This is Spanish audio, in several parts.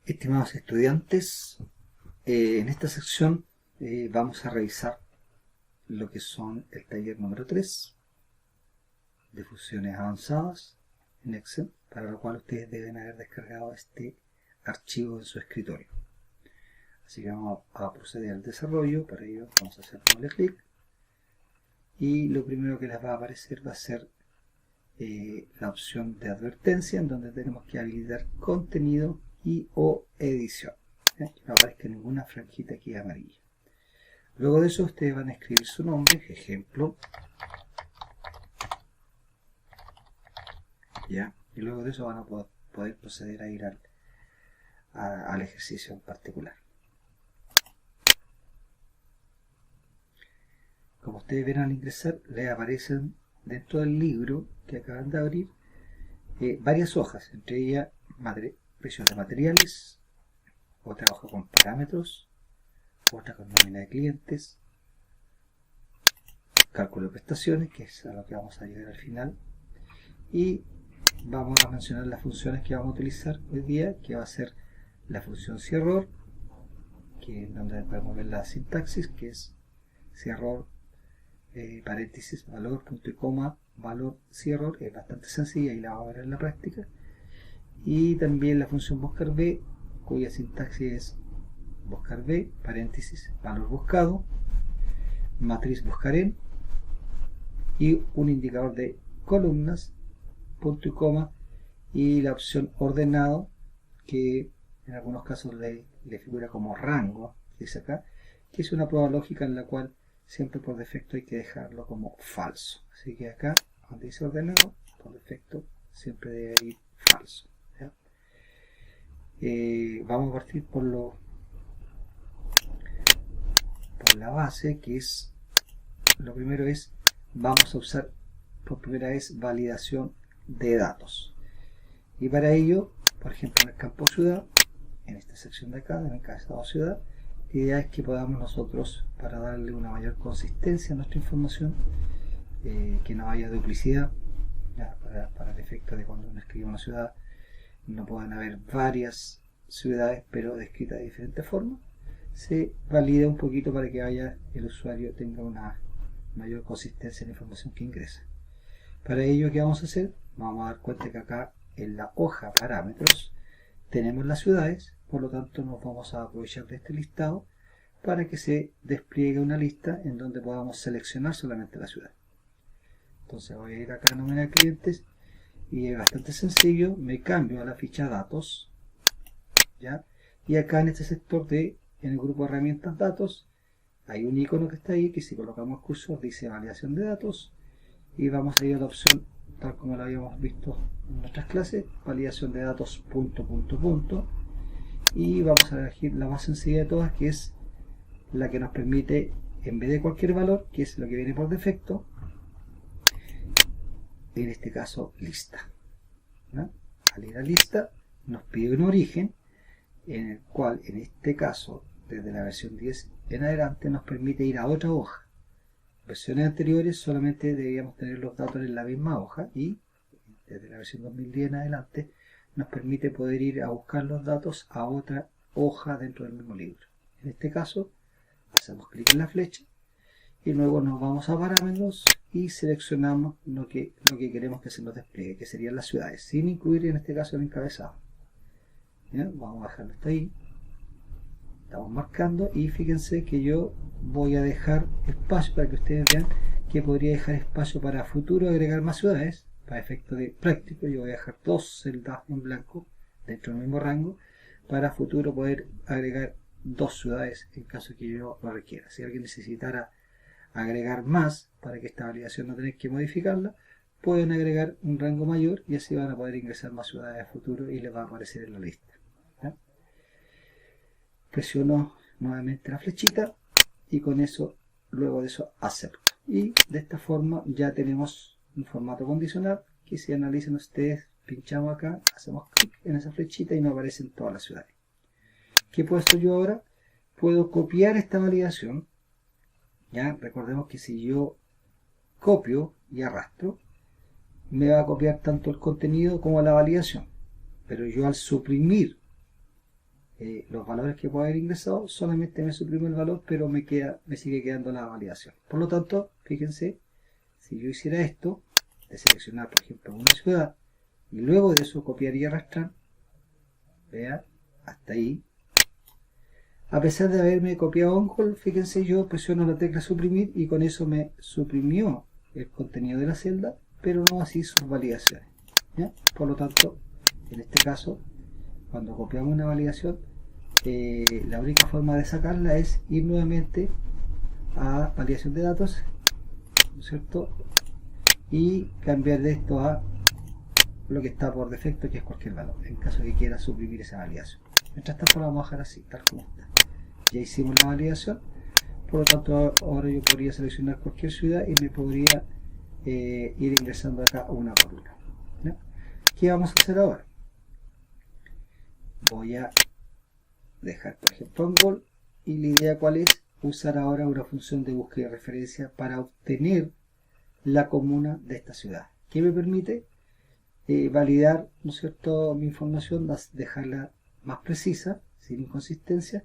Estimados estudiantes, en esta sección vamos a revisar lo que son el taller número 3 de funciones avanzadas en Excel, para lo cual ustedes deben haber descargado este archivo en su escritorio. Así que vamos a proceder al desarrollo. Para ello vamos a hacer doble clic y lo primero que les va a aparecer va a ser la opción de advertencia, en donde tenemos que habilitar contenido y o edición. Que no aparezca ninguna franjita aquí amarilla. Luego de eso ustedes van a escribir su nombre, ejemplo, ¿ya? Y luego de eso van a poder proceder a ir al ejercicio en particular. Como ustedes ven al ingresar, les aparecen dentro del libro que acaban de abrir varias hojas, entre ellas precios de materiales, otra hoja con parámetros, otra con nómina de clientes, cálculo de prestaciones, que es a lo que vamos a llegar al final, y vamos a mencionar las funciones que vamos a utilizar hoy día, que va a ser la función cierror, que es donde podemos ver la sintaxis, que es cierror, paréntesis, valor, punto y coma, valor, cierror, es bastante sencilla y la vamos a ver en la práctica. Y también la función buscar b, cuya sintaxis es buscar b, paréntesis, valor buscado, matriz buscar en, y un indicador de columnas, punto y coma, y la opción ordenado, que en algunos casos le figura como rango, dice acá, que es una prueba lógica en la cual siempre por defecto hay que dejarlo como falso. Así que acá, donde dice ordenado, por defecto siempre debe ir falso. Vamos a partir por la base, que es, lo primero es, vamos a usar por primera vez validación de datos. Y para ello, por ejemplo, en el campo ciudad, en esta sección de acá, en el encabezado ciudad, la idea es que podamos nosotros, para darle una mayor consistencia a nuestra información, que no haya duplicidad, ya, para el efecto de cuando uno escribe una ciudad, no puedan haber varias ciudades, pero descritas de diferentes formas, se valida un poquito para que el usuario tenga una mayor consistencia en la información que ingresa. Para ello, ¿qué vamos a hacer? Vamos a dar cuenta que acá en la hoja parámetros tenemos las ciudades, por lo tanto nos vamos a aprovechar de este listado para que se despliegue una lista en donde podamos seleccionar solamente la ciudad. Entonces voy a ir acá a nómina de clientes y es bastante sencillo, me cambio a la ficha datos, ¿ya? Y acá en este sector en el grupo de herramientas datos hay un icono que está ahí, que si colocamos el cursor dice validación de datos, y vamos a ir a la opción tal como lo habíamos visto en nuestras clases, validación de datos punto punto punto, y vamos a elegir la más sencilla de todas, que es la que nos permite, en vez de cualquier valor, que es lo que viene por defecto, en este caso lista, ¿no? Al ir a lista nos pide un origen, en el cual en este caso desde la versión 10 en adelante nos permite ir a otra hoja. Versiones anteriores solamente debíamos tener los datos en la misma hoja, y desde la versión 2010 en adelante nos permite poder ir a buscar los datos a otra hoja dentro del mismo libro. En este caso hacemos clic en la flecha y luego nos vamos a parámetros y seleccionamos lo que queremos que se nos despliegue, que serían las ciudades, sin incluir en este caso el encabezado. ¿Bien? Vamos a dejarlo hasta ahí. Estamos marcando y fíjense que yo voy a dejar espacio para que ustedes vean que podría dejar espacio para futuro agregar más ciudades. Para efecto de práctico yo voy a dejar dos celdas en blanco dentro del mismo rango para futuro poder agregar dos ciudades en caso que yo lo requiera. Si alguien necesitara agregar más para que esta validación no tenga que modificarla, pueden agregar un rango mayor y así van a poder ingresar más ciudades a futuro y les va a aparecer en la lista. ¿Ya? Presiono nuevamente la flechita y con eso, luego de eso, acepto. Y de esta forma ya tenemos un formato condicional que, si analizan ustedes, pinchamos acá, hacemos clic en esa flechita y nos aparecen todas las ciudades. ¿Qué puedo hacer yo ahora? Puedo copiar esta validación. Ya recordemos que si yo copio y arrastro, me va a copiar tanto el contenido como la validación. Pero yo al suprimir los valores que puedo haber ingresado, solamente me suprime el valor, pero me sigue quedando la validación. Por lo tanto, fíjense, si yo hiciera esto, de seleccionar, por ejemplo, una ciudad, y luego de eso copiar y arrastrar, vea, hasta ahí. A pesar de haberme copiado un gol, fíjense, yo presiono la tecla suprimir y con eso me suprimió el contenido de la celda, pero no así sus validaciones. ¿Ya? Por lo tanto, en este caso, cuando copiamos una validación, la única forma de sacarla es ir nuevamente a validación de datos, ¿no es cierto? Y cambiar de esto a lo que está por defecto, que es cualquier valor, en caso de que quiera suprimir esa validación. Mientras tanto, la vamos a dejar así, tal como está. Ya hicimos la validación, por lo tanto ahora yo podría seleccionar cualquier ciudad y me podría ir ingresando acá a una columna. ¿No? ¿Qué vamos a hacer ahora? Voy a dejar por ejemplo un gol y la idea cuál es, usar ahora una función de búsqueda y referencia para obtener la comuna de esta ciudad. ¿Qué me permite? Validar, ¿no es cierto?, mi información, dejarla más precisa, sin inconsistencia,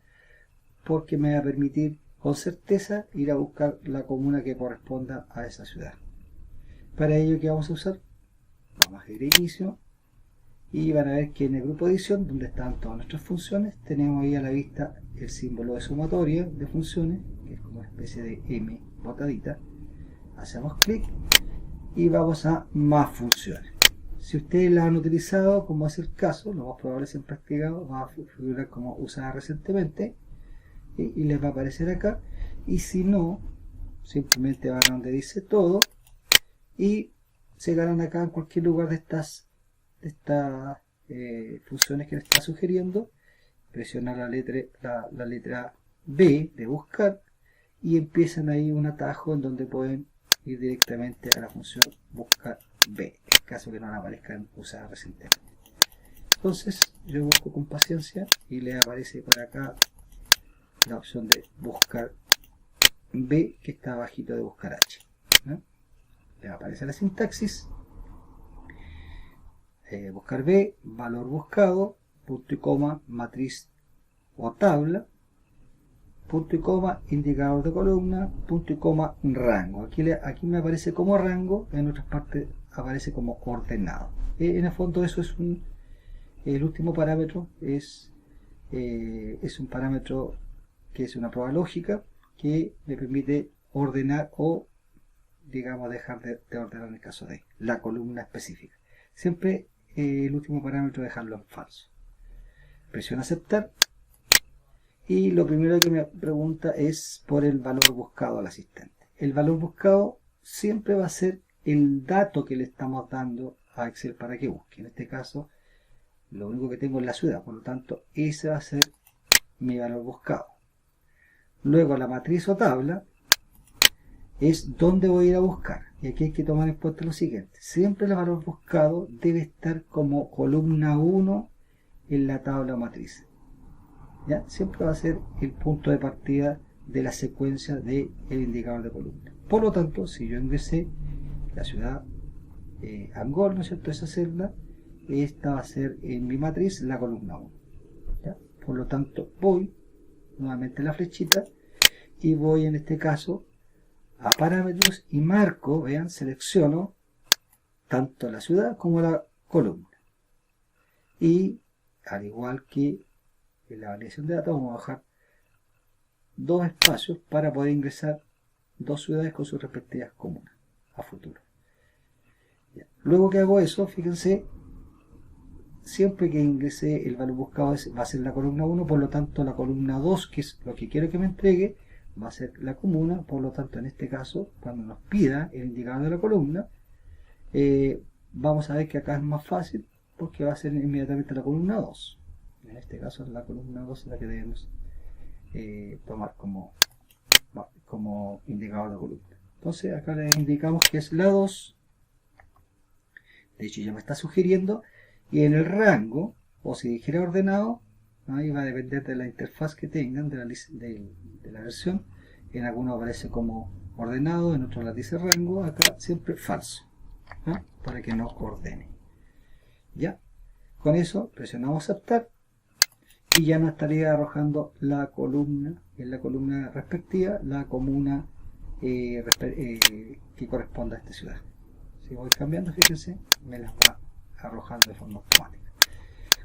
porque me va a permitir con certeza ir a buscar la comuna que corresponda a esa ciudad. Para ello, ¿qué vamos a usar? Vamos a ir a inicio y van a ver que en el grupo edición, donde están todas nuestras funciones, tenemos ahí a la vista el símbolo de sumatoria de funciones, que es como una especie de M botadita. Hacemos clic y vamos a más funciones. Si ustedes la han utilizado, como es el caso, lo más probable es en practicado, va a figurar como usada recientemente y les va a aparecer acá. Y si no, simplemente van a donde dice todo y se ganan acá en cualquier lugar de estas funciones que les está sugiriendo. Presionar la letra B de buscar y empiezan ahí un atajo en donde pueden ir directamente a la función buscar B, en caso que no la aparezcan usadas recientemente. Entonces yo busco con paciencia y le aparece por acá la opción de buscar B, que está abajito de buscar H, ¿no? Le aparece la sintaxis, buscar B, valor buscado, punto y coma, matriz o tabla, punto y coma, indicador de columna, punto y coma, rango. Aquí me aparece como rango, en otras partes aparece como ordenado. En el fondo eso es el último parámetro, es un parámetro que es una prueba lógica que me permite ordenar o, digamos, dejar de ordenar en el caso de la columna específica. Siempre el último parámetro dejarlo en falso. Presiono aceptar. Y lo primero que me pregunta es por el valor buscado al asistente. El valor buscado siempre va a ser el dato que le estamos dando a Excel para que busque. En este caso, lo único que tengo es la ciudad, por lo tanto, ese va a ser mi valor buscado. Luego, la matriz o tabla es donde voy a ir a buscar. Y aquí hay que tomar en cuenta lo siguiente. Siempre el valor buscado debe estar como columna 1 en la tabla o matriz. ¿Ya? Siempre va a ser el punto de partida de la secuencia del indicador de columna. Por lo tanto, si yo ingresé la ciudad Angol, ¿no es cierto?, esa celda, esta va a ser en mi matriz la columna 1. ¿Ya? Por lo tanto, voy nuevamente a la flechita y voy en este caso a parámetros y marco, vean, selecciono tanto la ciudad como la columna. Y al igual que en la validación de datos, vamos a dejar dos espacios para poder ingresar dos ciudades con sus respectivas comunas a futuro. Ya. Luego que hago eso, fíjense, siempre que ingrese el valor buscado va a ser la columna 1, por lo tanto la columna 2, que es lo que quiero que me entregue, va a ser la comuna. Por lo tanto, en este caso, cuando nos pida el indicador de la columna, vamos a ver que acá es más fácil porque va a ser inmediatamente la columna 2. En este caso es la columna 2 la que debemos tomar como indicador de columna. Entonces acá le indicamos que es la 2. De hecho ya me está sugiriendo. Y en el rango, o si dijera ordenado, ahí va a depender de la interfaz que tengan de la versión. En algunos aparece como ordenado, en otros la dice rango. Acá siempre falso, ¿no? Para que no ordene. Ya, con eso presionamos aceptar. y ya no estaría arrojando la columna, en la columna respectiva, la comuna que corresponda a esta ciudad. Si voy cambiando, fíjense, me las va arrojando de forma automática.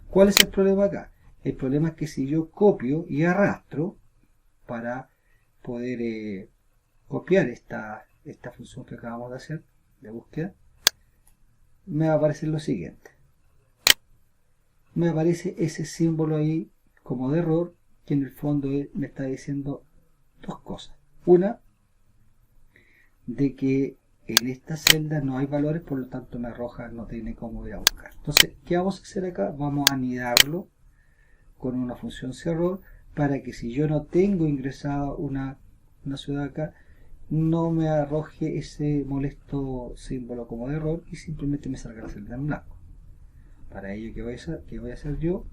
¿Cuál es el problema acá? El problema es que si yo copio y arrastro para poder copiar esta función que acabamos de hacer de búsqueda, me va a aparecer lo siguiente. Me aparece ese símbolo ahí como de error, que en el fondo me está diciendo dos cosas. Una, de que en esta celda no hay valores, por lo tanto me arroja, no tiene cómo ir a buscar. Entonces, ¿qué vamos a hacer acá? Vamos a anidarlo con una función cerror para que si yo no tengo ingresada una ciudad acá, no me arroje ese molesto símbolo como de error y simplemente me salga la celda en blanco. Para ello, ¿qué voy a hacer yo?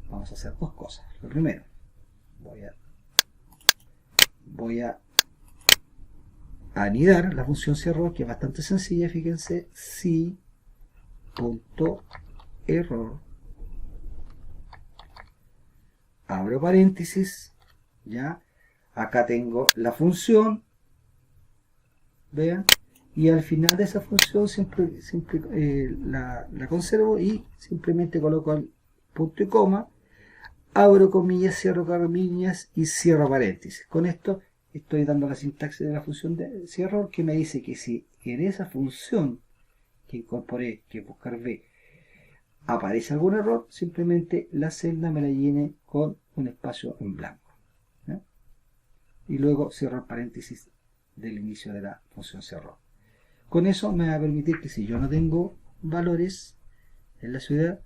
Vamos a hacer dos cosas. Lo primero, voy a anidar la función cerror, que es bastante sencilla. Fíjense, si.error, abro paréntesis, ya, acá tengo la función, vean, y al final de esa función siempre la conservo y simplemente coloco el punto y coma, abro comillas, cierro comillas y cierro paréntesis. Con esto estoy dando la sintaxis de la función de cierro, que me dice que si en esa función que incorporé, que es buscar B, aparece algún error, simplemente la celda me la llene con un espacio en blanco, ¿ya? Y luego cierro el paréntesis del inicio de la función cerró. Con eso me va a permitir que si yo no tengo valores en la ciudad,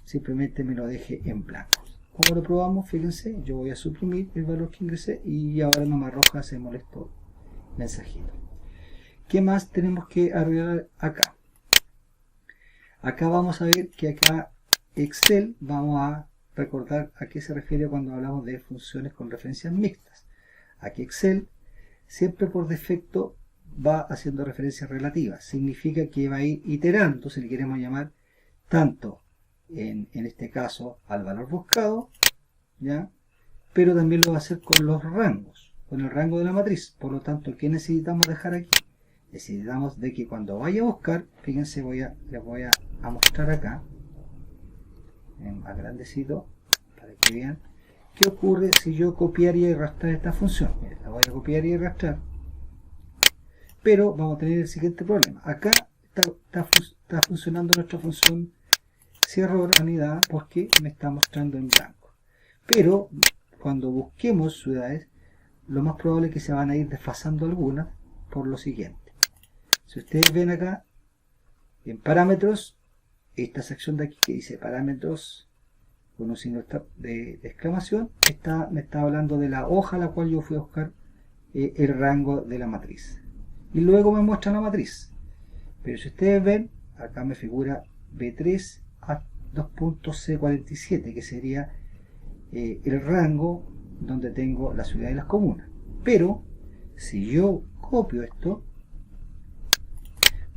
simplemente me lo deje en blanco. ¿Cómo lo probamos? Fíjense, yo voy a suprimir el valor que ingresé y ahora no me arroja ese molesto mensajito. ¿Qué más tenemos que arreglar acá? Acá vamos a ver que acá Excel, vamos a recordar a qué se refiere cuando hablamos de funciones con referencias mixtas. Aquí Excel siempre por defecto va haciendo referencias relativas. Significa que va a ir iterando, si le queremos llamar, tanto en este caso al valor buscado, ¿ya? Pero también lo va a hacer con los rangos, con el rango de la matriz. Por lo tanto, ¿qué necesitamos dejar aquí? Necesitamos de que cuando vaya a buscar, fíjense, les voy a mostrar acá, en más grandecito, para que vean qué ocurre si yo copiaría y arrastrar esta función. Miren, la voy a copiar y arrastrar, pero vamos a tener el siguiente problema. Acá está funcionando nuestra función cierro anidada porque me está mostrando en blanco. Pero cuando busquemos ciudades, lo más probable es que se van a ir desfasando algunas por lo siguiente. Si ustedes ven acá, en parámetros, esta sección de aquí que dice parámetros con un signo de exclamación, me está hablando de la hoja a la cual yo fui a buscar el rango de la matriz. Y luego me muestra la matriz. Pero si ustedes ven, acá me figura B3 a 2.C47, que sería el rango donde tengo la ciudad y las comunas. Pero si yo copio esto,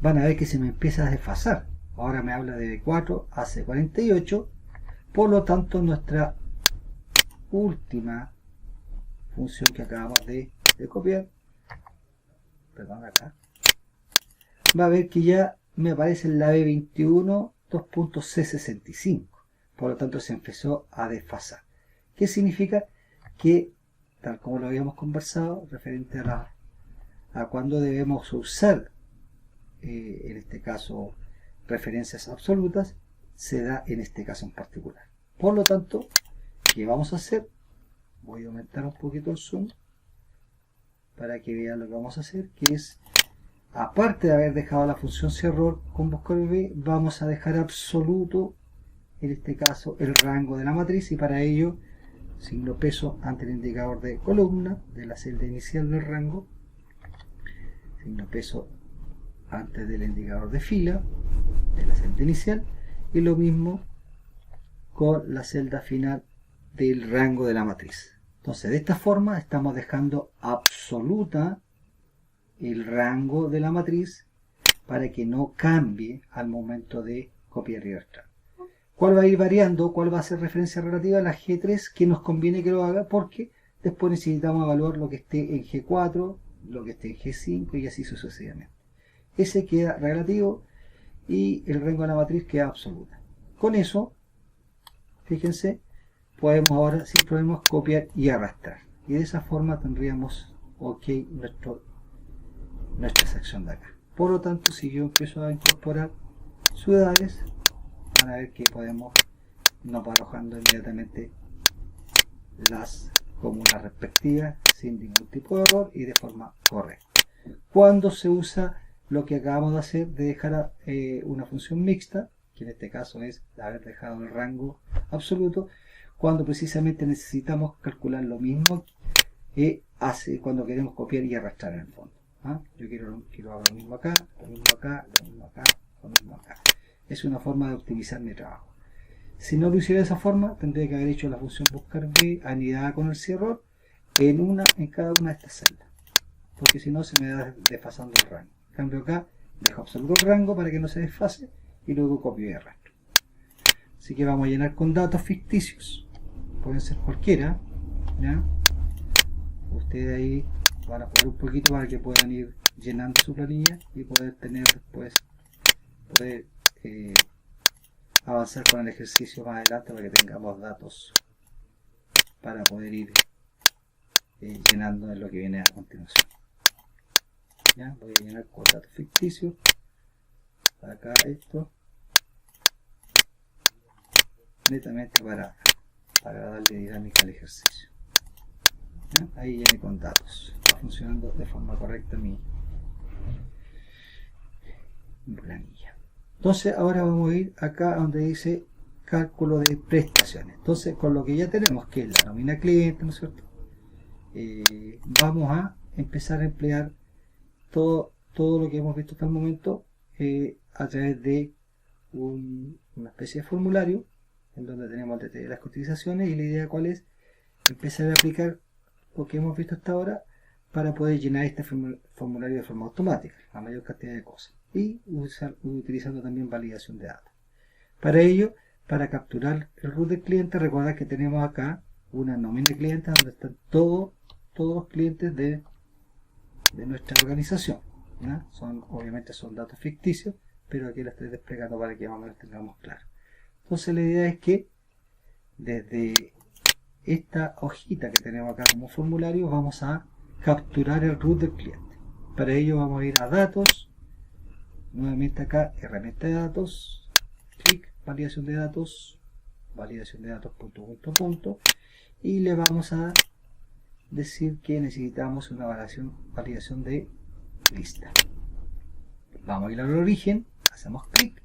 van a ver que se me empieza a desfasar. Ahora me habla de B4 a C48. Por lo tanto, nuestra última función que acabamos de copiar, perdón, acá, va a ver que ya me aparece en la B21 2.C65. Por lo tanto, se empezó a desfasar. ¿Qué significa? Que, tal como lo habíamos conversado, referente a cuando debemos usar, en este caso, referencias absolutas, se da en este caso en particular. Por lo tanto, ¿qué vamos a hacer? Voy a aumentar un poquito el zoom para que vean lo que vamos a hacer, que es, aparte de haber dejado la función cerror con buscar B, vamos a dejar absoluto, en este caso, el rango de la matriz, y para ello, signo peso ante el indicador de columna de la celda inicial del rango, signo peso antes del indicador de fila de la celda inicial, y lo mismo con la celda final del rango de la matriz. Entonces, de esta forma estamos dejando absoluta el rango de la matriz para que no cambie al momento de copiar y arrastrar. ¿Cuál va a ir variando? ¿Cuál va a ser referencia relativa a la G3 que nos conviene que lo haga? Porque después necesitamos evaluar lo que esté en G4, lo que esté en G5 y así sucesivamente. Ese queda relativo y el rango de la matriz queda absoluta. Con eso, fíjense, podemos ahora sin problemas copiar y arrastrar. Y de esa forma tendríamos ok nuestra sección de acá. Por lo tanto, si yo empiezo a incorporar ciudades, van a ver que nos va arrojando inmediatamente las comunas respectivas sin ningún tipo de error y de forma correcta. Cuando se usa lo que acabamos de hacer de dejar una función mixta, que en este caso es haber dejado el rango absoluto, cuando precisamente necesitamos calcular lo mismo que hace cuando queremos copiar y arrastrar en el fondo. Yo quiero hacer lo mismo acá, lo mismo acá, lo mismo acá, lo mismo acá. Es una forma de optimizar mi trabajo. Si no lo hiciera de esa forma, tendría que haber hecho la función buscar b anidada con el cierre en cada una de estas celdas, porque si no se me va desfasando el rango. En cambio acá dejo absoluto el rango para que no se desfase y luego copio y arrastro. Así que vamos a llenar con datos ficticios, pueden ser cualquiera, ¿ya? Ustedes ahí van a poner un poquito para que puedan ir llenando su planilla y poder tener después avanzar con el ejercicio más adelante para que tengamos datos para poder ir llenando en lo que viene a continuación. ¿Ya? Voy a llenar con datos ficticios acá esto netamente para darle dinámica al ejercicio. ¿Ya? Ahí llené con datos, está funcionando de forma correcta mi planilla. Entonces ahora vamos a ir acá donde dice cálculo de prestaciones. Entonces con lo que ya tenemos, que es la nómina cliente, ¿no es cierto? Vamos a empezar a emplear todo lo que hemos visto hasta el momento a través de una especie de formulario en donde tenemos el detalle de las cotizaciones, y la idea cuál es empezar a aplicar lo que hemos visto hasta ahora para poder llenar este formulario de forma automática, la mayor cantidad de cosas, y utilizando también validación de datos. Para ello, para capturar el root del cliente, recordad que tenemos acá una nómina de clientes donde están todos los clientes de nuestra organización, ¿no? Obviamente son datos ficticios, pero aquí la estoy desplegando para que más o menos tengamos claro. Entonces la idea es que desde esta hojita que tenemos acá como formulario vamos a capturar el root del cliente. Para ello vamos a ir a datos, nuevamente acá herramienta de datos, clic, validación de datos, punto, y le vamos a decir que necesitamos una validación de lista. Vamos a ir al origen, hacemos clic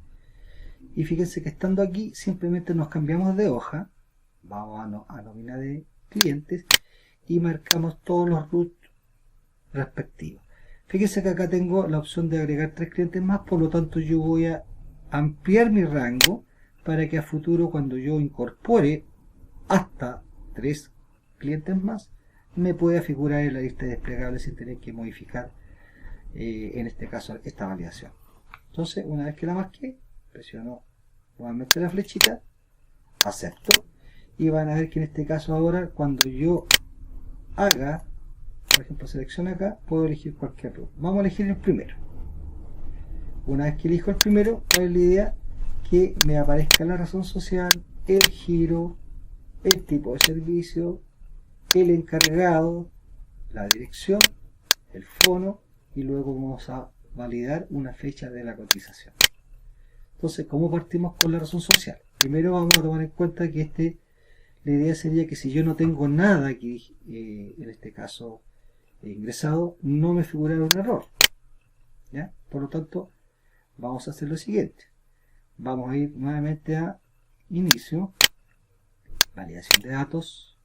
y fíjense que estando aquí simplemente nos cambiamos de hoja, vamos a nómina de clientes y marcamos todos los root respectivos. Fíjense que acá tengo la opción de agregar 3 clientes más, por lo tanto yo voy a ampliar mi rango para que a futuro, cuando yo incorpore hasta 3 clientes más, me pueda figurar en la lista desplegable sin tener que modificar en este caso esta validación. Entonces una vez que la marqué, presiono nuevamente la flechita, acepto, y van a ver que en este caso ahora cuando yo haga, por ejemplo selecciono acá, puedo elegir cualquier root. Vamos a elegir el primero. Una vez que elijo el primero, ¿cuál es la idea? Que me aparezca la razón social, el giro, el tipo de servicio, el encargado, la dirección, el fono, y luego vamos a validar una fecha de la cotización. Entonces, ¿cómo partimos con la razón social? Primero vamos a tomar en cuenta que la idea sería que si yo no tengo nada aquí, en este caso ingresado, no me figurará un error, ¿ya? Por lo tanto, vamos a hacer lo siguiente. Vamos a ir nuevamente a inicio, validación de datos,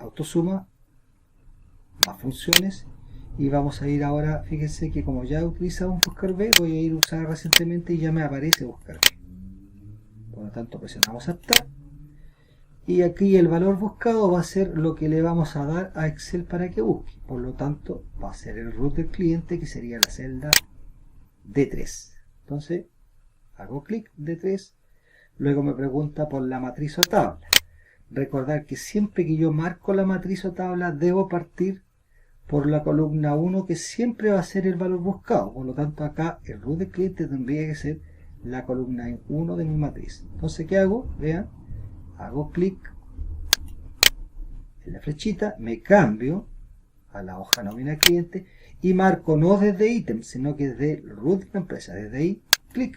autosuma, más funciones, y vamos a ir ahora, fíjense que como ya utilizamos buscar B, voy a ir a usar recientemente y ya me aparece buscar B. Por lo tanto presionamos aceptar, y aquí el valor buscado va a ser lo que le vamos a dar a Excel para que busque. Por lo tanto va a ser el root del cliente, que sería la celda D3. Entonces hago clic D3, luego me pregunta por la matriz o tabla. Recordar que siempre que yo marco la matriz o tabla debo partir por la columna 1, que siempre va a ser el valor buscado. Por lo tanto acá el root del cliente tendría que ser la columna 1 de mi matriz. Entonces ¿qué hago? Vean, hago clic en la flechita, me cambio a la hoja nómina cliente y marco no desde ítem, sino que desde el root de la empresa. Desde ahí, clic,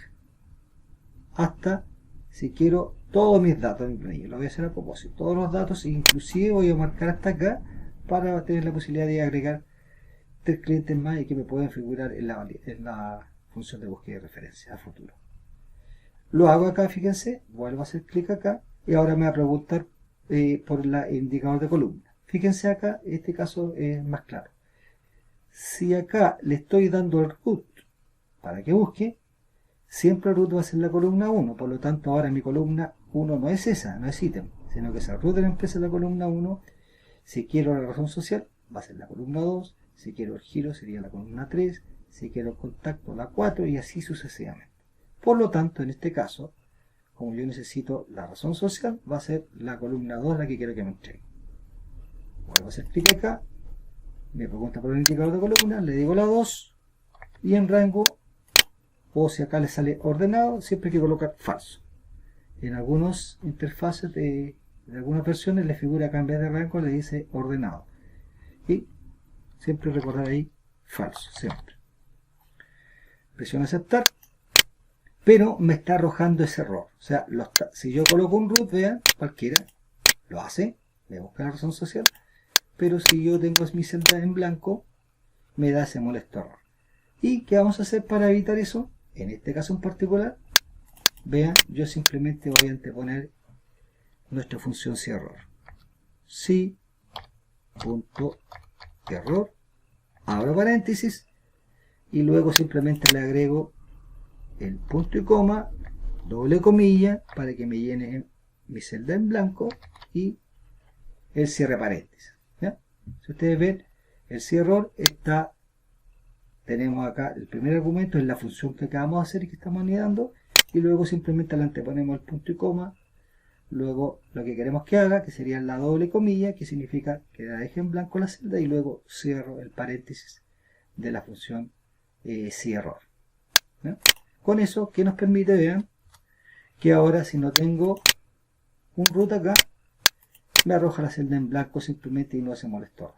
hasta, si quiero, todos mis datos en mi planilla. Lo voy a hacer a propósito. Todos los datos, inclusive voy a marcar hasta acá para tener la posibilidad de agregar 3 clientes más y que me puedan figurar en la función de búsqueda de referencia a futuro. Lo hago acá, fíjense, vuelvo a hacer clic acá y ahora me va a preguntar por el indicador de columna. Fíjense acá, este caso es más claro. Si acá le estoy dando el root para que busque, siempre el root va a ser la columna 1, por lo tanto ahora mi columna 1 no es esa, no es ítem, sino que es el root de la empresa, la columna 1. Si quiero la razón social, va a ser la columna 2, si quiero el giro sería la columna 3, si quiero el contacto la 4 y así sucesivamente. Por lo tanto, en este caso, como yo necesito la razón social, va a ser la columna 2 la que quiero que me entregue. Vuelvo a hacer clic acá, me pregunta por el indicador de columna, le digo la 2 y en rango, o si acá le sale ordenado, siempre hay que colocar falso. En algunas interfaces de algunas versiones le figura acá en vez de rango, le dice ordenado. Y siempre recordar ahí falso, siempre. Presiono aceptar, pero me está arrojando ese error. O sea, si yo coloco un root, vean, cualquiera lo hace, me busca la razón social, pero si yo tengo mi celda en blanco, me da ese molesto error. ¿Y qué vamos a hacer para evitar eso? En este caso en particular, vean, yo simplemente voy a anteponer nuestra función si-error. Si.error, abro paréntesis, y luego simplemente le agrego el punto y coma, doble comilla, para que me llene mi celda en blanco, y el cierre paréntesis. ¿Ya? Si ustedes ven, el si-error está, tenemos acá el primer argumento, es la función que acabamos de hacer y que estamos anidando, y luego simplemente le anteponemos el punto y coma, luego lo que queremos que haga, que sería la doble comilla, que significa que la deje en blanco la celda, y luego cierro el paréntesis de la función si-error. ¿Ya? Con eso, que nos permite, vean, que ahora si no tengo un root acá, me arroja la celda en blanco simplemente y no se molestó.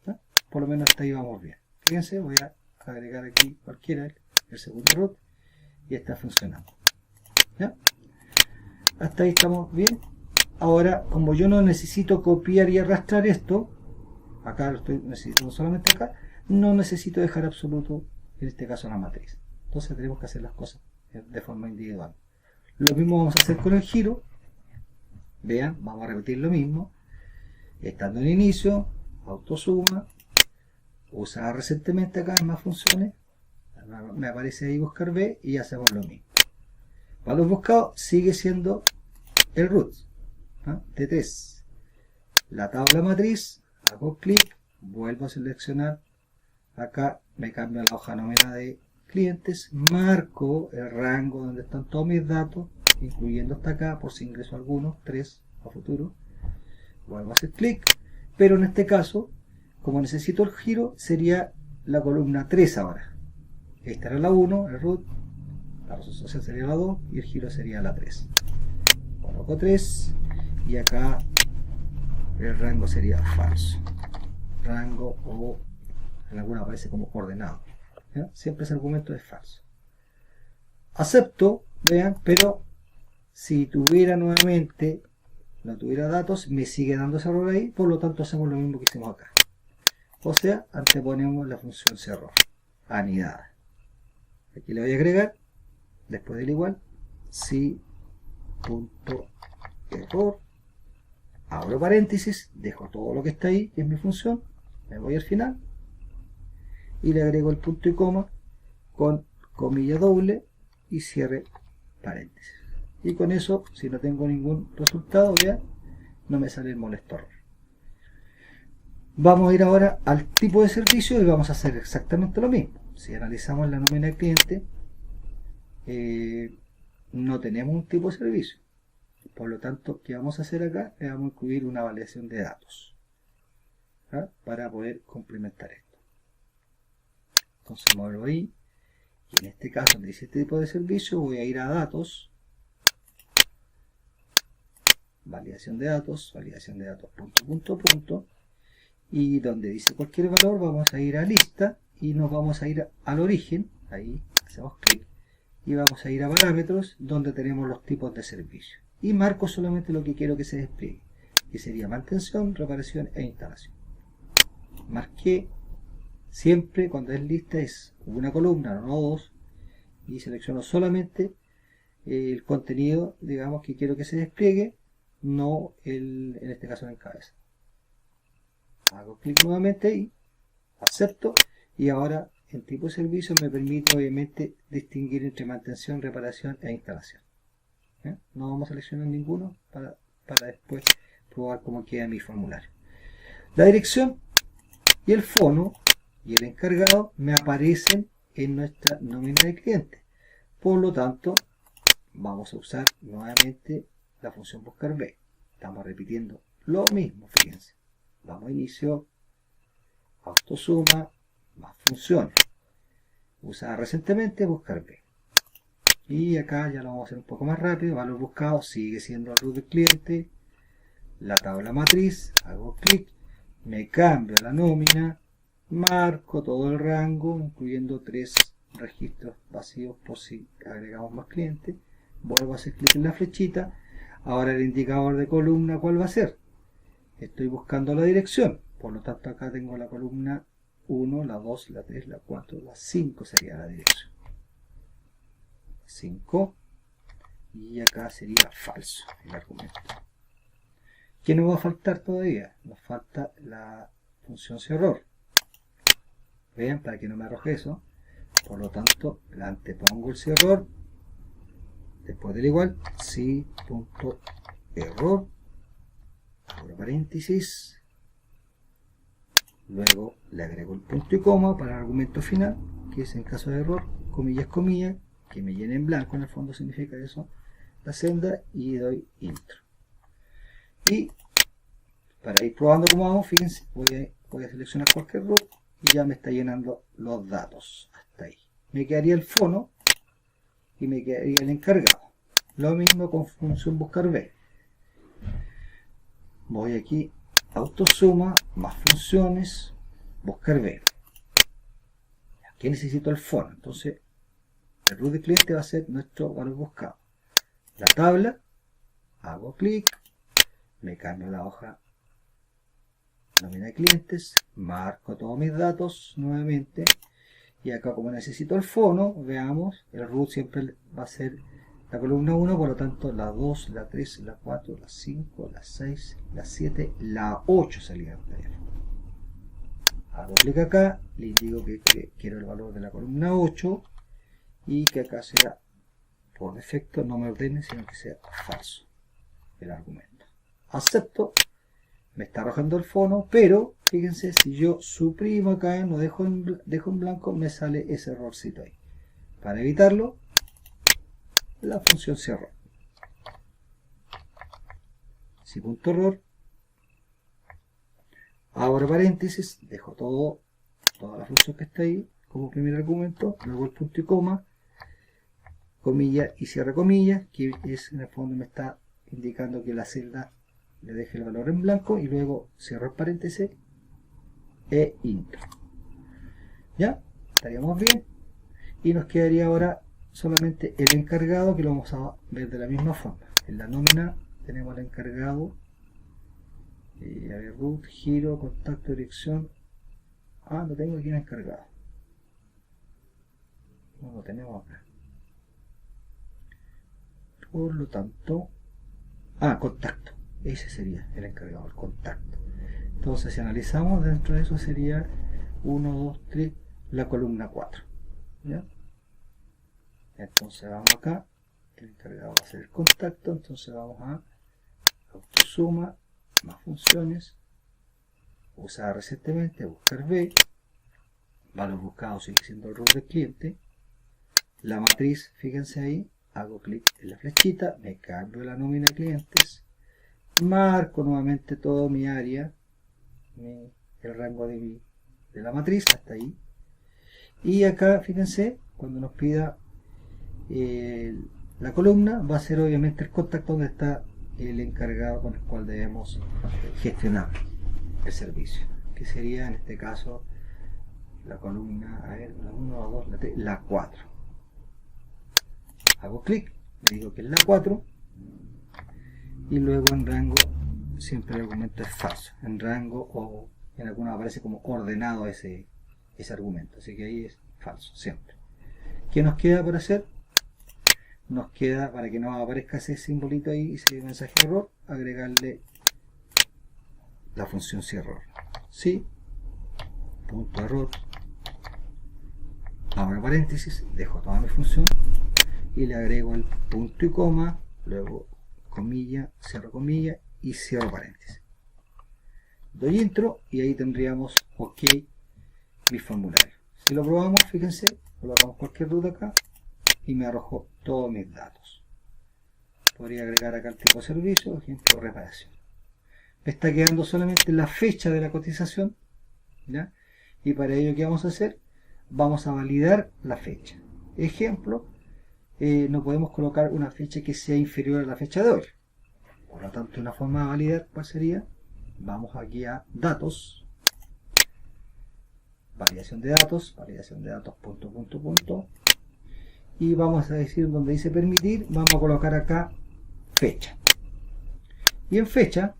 ¿Ya? Por lo menos hasta ahí vamos bien. Fíjense, voy a agregar aquí cualquiera, el segundo root, y está funcionando. ¿Ya? Hasta ahí estamos bien. Ahora, como yo no necesito copiar y arrastrar esto, acá lo estoy necesitando solamente acá, no necesito dejar absoluto, en este caso, la matriz. Entonces tenemos que hacer las cosas de forma individual. Lo mismo vamos a hacer con el giro. Vean, vamos a repetir lo mismo. Estando en inicio, autosuma, usada recientemente acá en más funciones, me aparece ahí buscar B y hacemos lo mismo. Valor buscado sigue siendo el root, ¿no? T3. La tabla matriz, hago clic, vuelvo a seleccionar, acá me cambio a la hoja nómina de clientes, marco el rango donde están todos mis datos, incluyendo hasta acá, por si ingreso algunos, 3 a futuro, vuelvo a hacer clic, pero en este caso, como necesito el giro, sería la columna 3 ahora. Esta era la 1, el root, la razón social sería la 2 y el giro sería la 3. Coloco 3 y acá el rango sería falso. Rango o en alguna aparece como ordenado. ¿Ya? Siempre ese argumento es falso. Acepto, vean, pero si tuviera nuevamente, no tuviera datos, me sigue dando ese error ahí, por lo tanto hacemos lo mismo que hicimos acá. O sea, anteponemos la función si-error, anidada. Aquí le voy a agregar, después del igual, si.error, abro paréntesis, dejo todo lo que está ahí, que es mi función, me voy al final, y le agrego el punto y coma con comilla doble y cierre paréntesis. Y con eso, si no tengo ningún resultado, vean, no me sale el molesto error. Vamos a ir ahora al tipo de servicio y vamos a hacer exactamente lo mismo. Si analizamos la nómina de cliente, no tenemos un tipo de servicio. Por lo tanto, ¿qué vamos a hacer acá? Le vamos a incluir una validación de datos, ¿ah? Para poder complementar esto. Entonces me vuelvo ahí, y en este caso, donde dice tipo de servicio, voy a ir a datos, validación de datos, punto, y donde dice cualquier valor, vamos a ir a lista, y nos vamos a ir al origen, ahí hacemos clic, y vamos a ir a parámetros, donde tenemos los tipos de servicio. Y marco solamente lo que quiero que se despliegue, que sería mantención, reparación e instalación. Marqué, siempre cuando es lista es una columna, no dos, y selecciono solamente el contenido, digamos, que quiero que se despliegue, no en este caso el encabezado. Hago clic nuevamente ahí, acepto, y ahora en tipo de servicio me permite obviamente distinguir entre mantención, reparación e instalación. No vamos a seleccionar ninguno para después probar cómo queda mi formulario. La dirección y el fono y el encargado me aparecen en nuestra nómina de cliente. Por lo tanto, vamos a usar nuevamente la función buscar B. Estamos repitiendo lo mismo, fíjense. Vamos a inicio, autosuma, más funciones. Usada recientemente, buscar B. Y acá ya lo vamos a hacer un poco más rápido. Valor buscado sigue siendo el root del cliente. La tabla matriz, hago clic, me cambio la nómina, marco todo el rango, incluyendo 3 registros vacíos por si agregamos más clientes. Vuelvo a hacer clic en la flechita. Ahora el indicador de columna, ¿cuál va a ser? Estoy buscando la dirección. Por lo tanto, acá tengo la columna 1, la 2, la 3, la 4, la 5 sería la dirección. 5. Y acá sería falso el argumento. ¿Qué nos va a faltar todavía? Nos falta la función error. Vean, para que no me arroje eso. Por lo tanto, le antepongo el error. Después del igual, si.error. Abro paréntesis. Luego le agrego el punto y coma para el argumento final, que es en caso de error, comillas, comillas, que me llene en blanco, en el fondo significa eso, la celda, y doy intro. Y para ir probando cómo vamos, fíjense, voy a seleccionar cualquier root y ya me está llenando los datos hasta ahí. Me quedaría el fono y me quedaría el encargado. Lo mismo con función buscar B. Voy aquí, autosuma, más funciones, buscar B. Aquí necesito el fono, entonces el root de cliente va a ser nuestro valor buscado. La tabla, hago clic, me cambio la hoja nómina de clientes, marco todos mis datos nuevamente, y acá como necesito el fono, veamos, el root siempre va a ser la columna 1, por lo tanto la 2, la 3, la 4, la 5, la 6, la 7, la 8 salida del teléfono. Hago clic acá, le indico que quiero el valor de la columna 8 y que acá sea, por defecto, no me ordene, sino que sea falso el argumento. Acepto, me está arrojando el fono, pero fíjense, si yo suprimo acá, no dejo en blanco, me sale ese errorcito ahí. Para evitarlo, la función cerró. Si punto error, abro paréntesis, dejo toda la función que está ahí como primer argumento, luego el punto y coma, comilla y cierre comillas, que es en el fondo me está indicando que la celda le deje el valor en blanco, y luego cierro el paréntesis e intro. Ya, estaríamos bien, y nos quedaría ahora solamente el encargado, que lo vamos a ver de la misma forma. En la nómina tenemos el encargado, root, giro, contacto, dirección. No tengo aquí el encargado, no lo tenemos acá. Por lo tanto, contacto, ese sería el encargado, el contacto. Entonces, si analizamos, dentro de eso sería 1, 2, 3, la columna 4. ¿Ya? Entonces vamos acá, el encargado va a ser el contacto, entonces vamos a autosuma, más funciones, usada recientemente, buscar B, valor buscado sigue siendo el root del cliente, la matriz, fíjense ahí, hago clic en la flechita, me cambio la nómina de clientes, marco nuevamente todo mi área, el rango de la matriz hasta ahí, y acá fíjense, cuando nos pida la columna, va a ser obviamente el contacto donde está el encargado con el cual debemos gestionar el servicio, que sería en este caso la columna, a ver, la 1, la 2, la 3, la 4. Hago clic, le digo que es la 4, y luego en rango siempre el argumento es falso. En rango o en alguna aparece como ordenado ese argumento, así que ahí es falso siempre. ¿Qué nos queda por hacer? Nos queda, para que no aparezca ese simbolito ahí, ese mensaje de error, agregarle la función si error. Sí, punto error, abro paréntesis, dejo toda mi función y le agrego el punto y coma, luego comilla, cierro comilla y cierro paréntesis. Doy intro y ahí tendríamos ok mi formulario. Si lo probamos, fíjense, colocamos cualquier ruta acá y me arrojó todos mis datos. Podría agregar acá el tipo de servicio, ejemplo reparación. Me está quedando solamente la fecha de la cotización, ¿ya? Y para ello, ¿qué vamos a hacer? Vamos a validar la fecha. Ejemplo, no podemos colocar una fecha que sea inferior a la fecha de hoy. Por lo tanto, una forma de validar, ¿cuál sería? Vamos aquí a datos, validación de datos, punto, y vamos a decir donde dice permitir, vamos a colocar acá fecha. Y en fecha,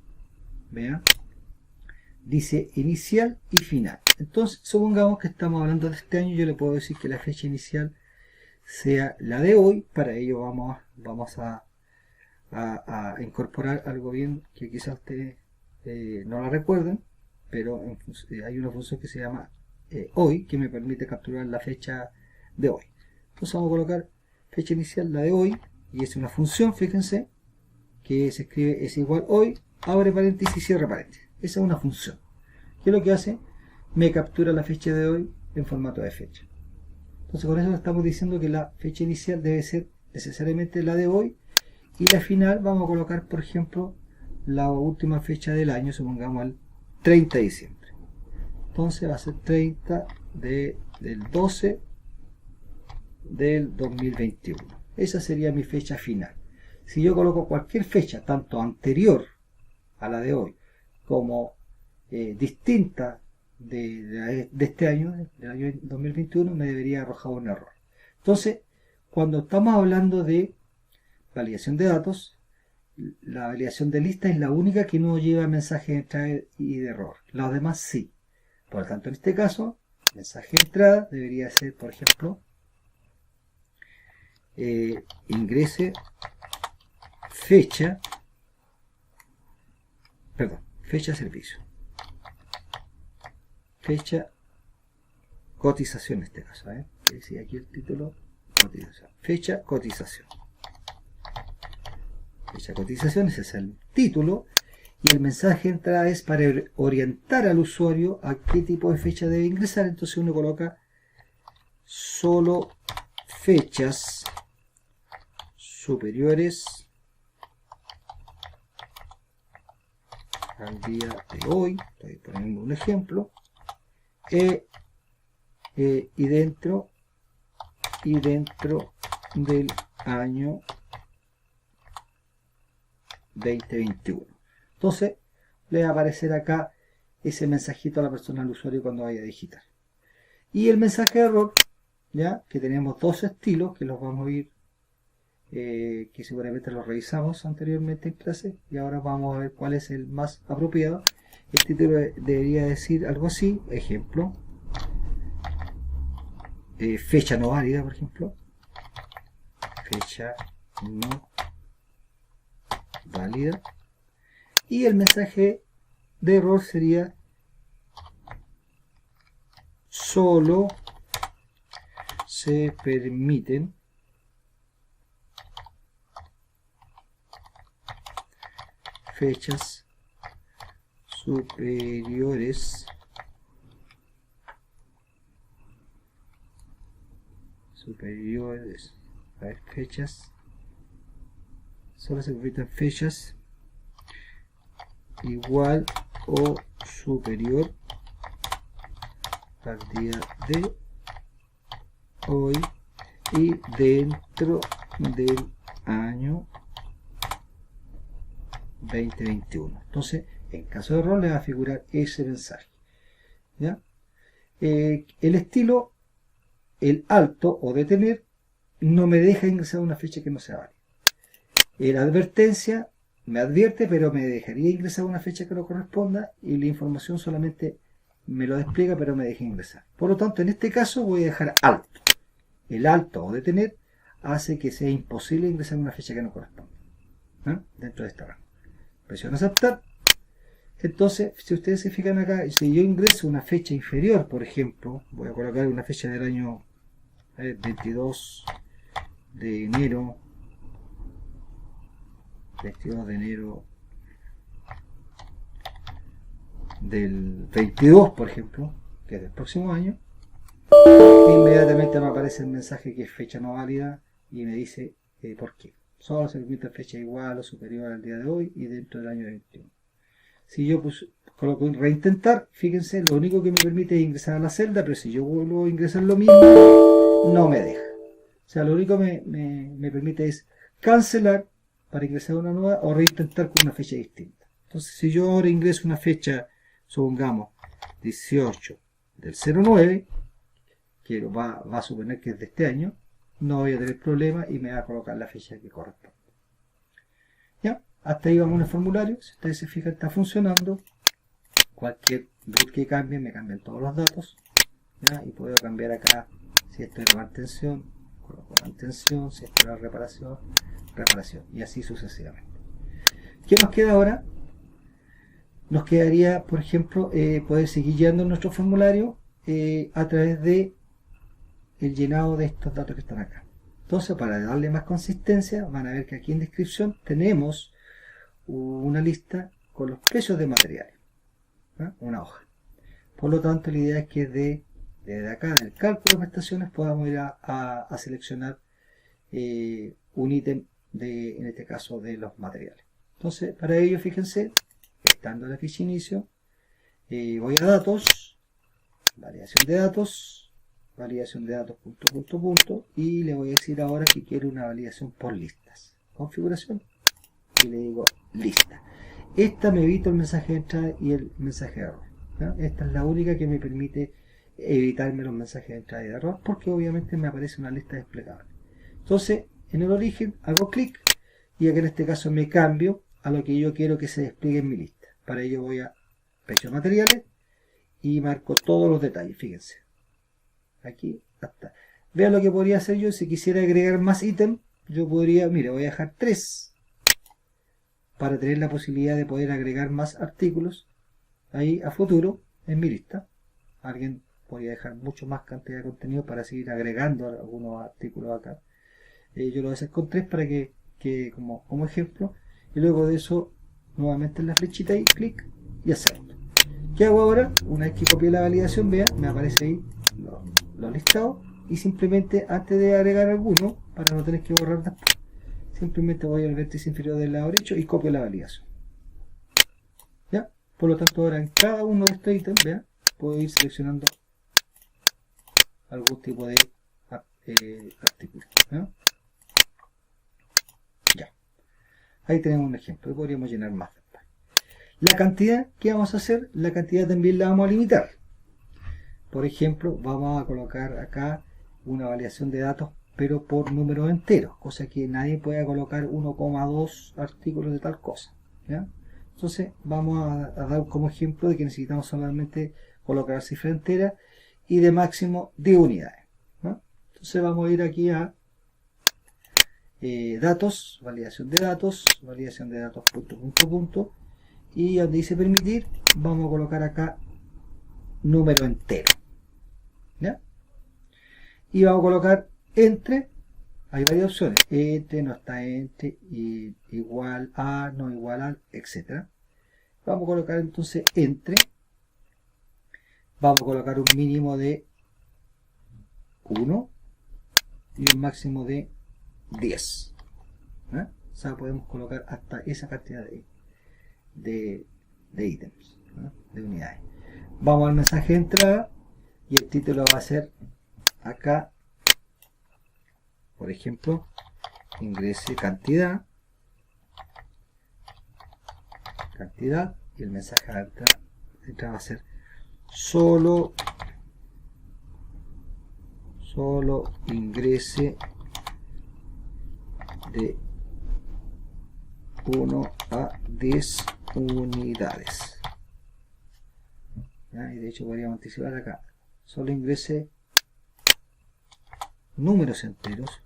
vean, dice inicial y final. Entonces, supongamos que estamos hablando de este año, yo le puedo decir que la fecha inicial sea la de hoy. Para ello vamos a incorporar algo bien que quizás ustedes no la recuerden, pero hay una función que se llama hoy, que me permite capturar la fecha de hoy. Entonces vamos a colocar fecha inicial, la de hoy, y es una función, fíjense, que se escribe es igual hoy, abre paréntesis, cierra paréntesis. Esa es una función. ¿Qué es lo que hace? Me captura la fecha de hoy en formato de fecha. Entonces con eso estamos diciendo que la fecha inicial debe ser necesariamente la de hoy, y la final vamos a colocar, por ejemplo, la última fecha del año, supongamos el 30 de diciembre. Entonces va a ser 30 del 12 del 2021. Esa sería mi fecha final. Si yo coloco cualquier fecha, tanto anterior a la de hoy, como distinta de este año, del año 2021, me debería arrojar un error. Entonces, cuando estamos hablando de validación de datos, la validación de lista es la única que no lleva mensaje de entrada y de error. Los demás sí. Por lo tanto, en este caso, mensaje de entrada debería ser, por ejemplo, ingrese fecha servicio, fecha cotización en este caso, que decía aquí el título, cotización, fecha cotización, ese es el título, y el mensaje de entrada es para orientar al usuario a qué tipo de fecha debe ingresar. Entonces uno coloca solo fechas superiores al día de hoy, estoy poniendo un ejemplo, y dentro del año 2021. Entonces le va a aparecer acá ese mensajito a la persona, al usuario, cuando vaya a digitar. Y el mensaje de error, ya que tenemos dos estilos que los vamos a ir, que seguramente los revisamos anteriormente en clase, y ahora vamos a ver cuál es el más apropiado. El título debería decir algo así, ejemplo, fecha no válida, por ejemplo, fecha no válida, y el mensaje de error sería solo se permiten fechas superiores superiores, a ver, fechas, solo se convierte en fechas igual o superior al día de hoy y dentro del año 2021. Entonces, en caso de error le va a figurar ese mensaje. ¿Ya? El estilo, el alto o detener, no me deja ingresar una fecha que no sea válida. La advertencia me advierte, pero me dejaría ingresar una fecha que no corresponda, y la información solamente me lo despliega, pero me deja ingresar. Por lo tanto, en este caso voy a dejar alto. El alto o detener hace que sea imposible ingresar una fecha que no corresponde, ¿no? Dentro de este rango. Presiono aceptar. Entonces, si ustedes se fijan acá, si yo ingreso una fecha inferior, por ejemplo, voy a colocar una fecha del año 22 de enero, 22 de enero del 22, por ejemplo, que es del próximo año, inmediatamente me aparece el mensaje que es fecha no válida y me dice por qué. Solo se permite fecha igual o superior al día de hoy y dentro del año 21. Si yo coloco reintentar, fíjense, lo único que me permite es ingresar a la celda, pero si yo vuelvo a ingresar lo mismo, no me deja. O sea, lo único que me permite es cancelar para ingresar una nueva o reintentar con una fecha distinta. Entonces, si yo ahora ingreso una fecha, supongamos 18 del 09, que va a suponer que es de este año, no voy a tener problema y me va a colocar la fecha que corresponde. ¿Ya? Hasta ahí vamos en el formulario. Si ustedes se fijan, está funcionando. Cualquier root que cambie, me cambian todos los datos. ¿Ya? Y puedo cambiar acá, si esto era mantención, coloco mantención, si esto era reparación, reparación. Y así sucesivamente. ¿Qué nos queda ahora? Nos quedaría, por ejemplo, poder seguir llenando nuestro formulario a través de el llenado de estos datos que están acá. Entonces, para darle más consistencia, van a ver que aquí en descripción tenemos una lista con los precios de materiales, ¿no? Una hoja. Por lo tanto, la idea es que desde acá, en el cálculo de prestaciones, podamos ir a seleccionar un ítem en este caso, de los materiales. Entonces, para ello, fíjense, estando en la ficha inicio, voy a datos, validación de datos, punto, y le voy a decir ahora que quiero una validación por listas. Configuración, y le digo lista. Esta me evita el mensaje de entrada y el mensaje de error, ¿no? Esta es la única que me permite evitarme los mensajes de entrada y de error, porque obviamente me aparece una lista desplegable. Entonces, en el origen hago clic, y aquí en este caso me cambio a lo que yo quiero que se despliegue en mi lista. Para ello voy a precios materiales y marco todos los detalles, fíjense. Aquí hasta. Vean lo que podría hacer yo si quisiera agregar más ítem. Yo podría, mire, voy a dejar 3 para tener la posibilidad de poder agregar más artículos ahí a futuro en mi lista. Alguien podría dejar mucho más cantidad de contenido para seguir agregando algunos artículos acá. Yo lo voy a hacer con 3 para que como ejemplo, y luego de eso nuevamente en la flechita y clic y acepto. ¿Qué hago ahora? Una vez que copié la validación, vean, me aparece ahí los listados, y simplemente antes de agregar alguno, para no tener que borrar después, simplemente voy al vértice inferior del lado derecho y copio la validación. ¿Ya? Por lo tanto, ahora en cada uno de estos ítems, vean, puedo ir seleccionando algún tipo de artículo. ¿Ya? Ya. Ahí tenemos un ejemplo, y podríamos llenar más después. La cantidad, ¿qué vamos a hacer? La cantidad también la vamos a limitar. Por ejemplo, vamos a colocar acá una validación de datos, pero por números enteros, cosa que nadie pueda colocar 1,2 artículos de tal cosa, ¿ya? Entonces vamos a dar como ejemplo de que necesitamos solamente colocar cifra entera y de máximo 10 unidades, ¿no? Entonces vamos a ir aquí a datos, validación de datos, punto, y donde dice permitir, vamos a colocar acá número entero, ¿ya? Y vamos a colocar entre, hay varias opciones, entre, no está entre, y igual a, no igual a, etc. Vamos a colocar entonces entre, vamos a colocar un mínimo de 1, y un máximo de 10. O sea, podemos colocar hasta esa cantidad de ítems, de unidades. Vamos al mensaje de entrada y el título va a ser acá, por ejemplo, ingrese cantidad, y el mensaje de entrada va a ser solo ingrese de 1 a 10 unidades. ¿Ya? Y de hecho podríamos anticipar acá, solo ingrese números enteros,